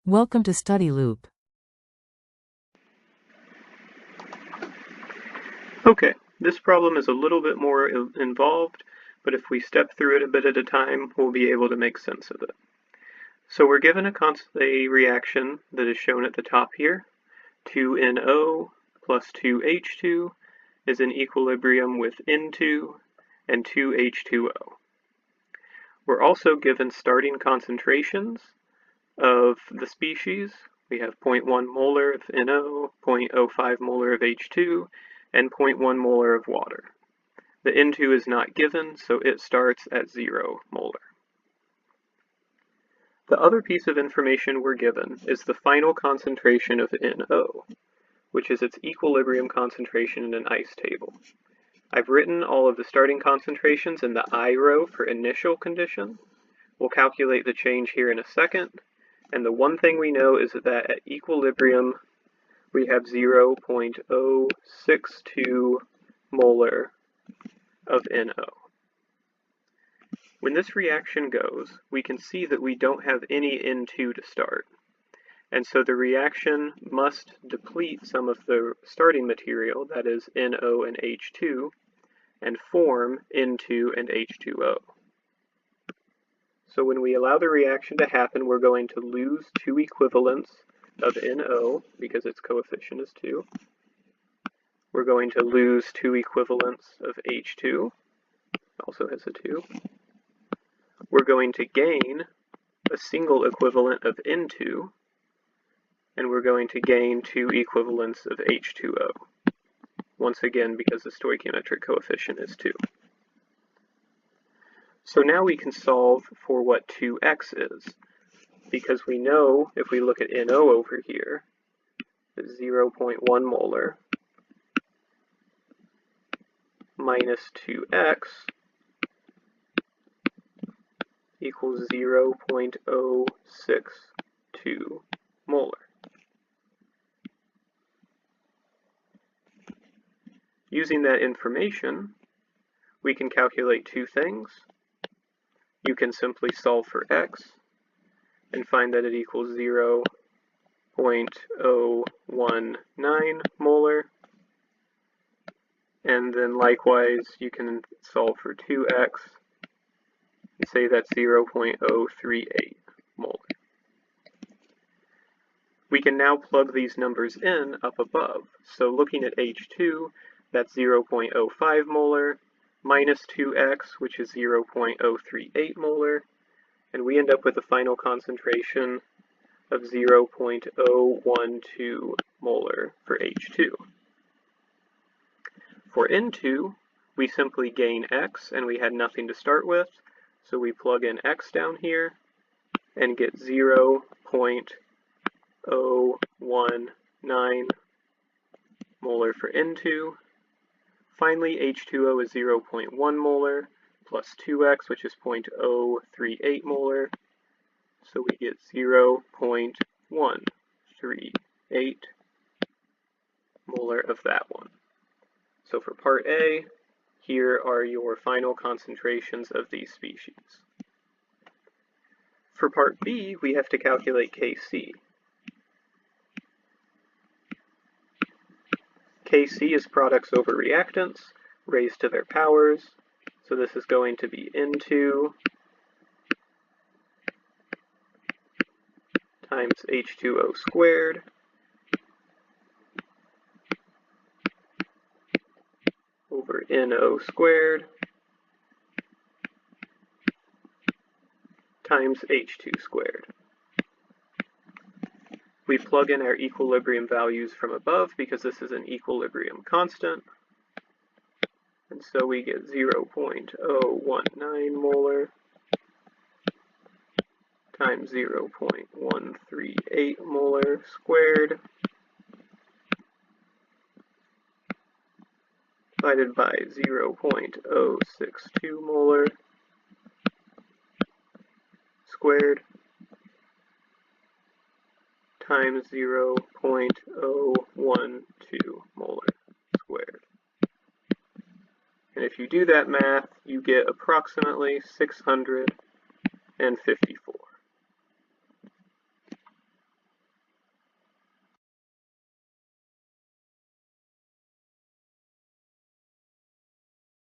Welcome to Study Loop. Okay, this problem is a little bit more involved, but if we step through it a bit at a time, we'll be able to make sense of it. So we're given a reaction that is shown at the top here. 2NO plus 2H2 is in equilibrium with N2 and 2H2O. We're also given starting concentrations of the species. We have 0.1 molar of NO, 0.05 molar of H2, and 0.1 molar of water. The N2 is not given, so it starts at 0 molar. The other piece of information we're given is the final concentration of NO, which is its equilibrium concentration in an ice table. I've written all of the starting concentrations in the I row for initial condition. We'll calculate the change here in a second, and the one thing we know is that at equilibrium we have 0.062 molar of NO. When this reaction goes, we can see that we don't have any N2 to start, and so the reaction must deplete some of the starting material, that is NO and H2, and form N2 and H2O. So when we allow the reaction to happen, we're going to lose 2 equivalents of NO, because its coefficient is 2. We're going to lose 2 equivalents of H2, also has a 2. We're going to gain a single equivalent of N2, and we're going to gain 2 equivalents of H2O. Once again, because the stoichiometric coefficient is 2. So now we can solve for what 2x is, because we know if we look at NO over here, that 0.1 molar minus 2x equals 0.062 molar. Using that information, we can calculate two things. You can simply solve for x and find that it equals 0.019 molar. And then likewise, you can solve for 2x and say that's 0.038 molar. We can now plug these numbers in up above. So looking at H2, that's 0.05 molar, minus 2x, which is 0.038 molar, and we end up with a final concentration of 0.012 molar for H2. For N2, we simply gain x, and we had nothing to start with, so we plug in x down here and get 0.019 molar for N2. Finally, H2O is 0.1 molar plus 2x, which is 0.038 molar, so we get 0.138 molar of that one. So for part A, here are your final concentrations of these species. For part B, we have to calculate Kc. Kc is products over reactants raised to their powers, so this is going to be N2 times H2O squared over NO squared times H2 squared. We plug in our equilibrium values from above because this is an equilibrium constant, and so we get 0.019 molar times 0.138 molar squared divided by 0.062 molar squared times 0.012 molar squared. And if you do that math, you get approximately 650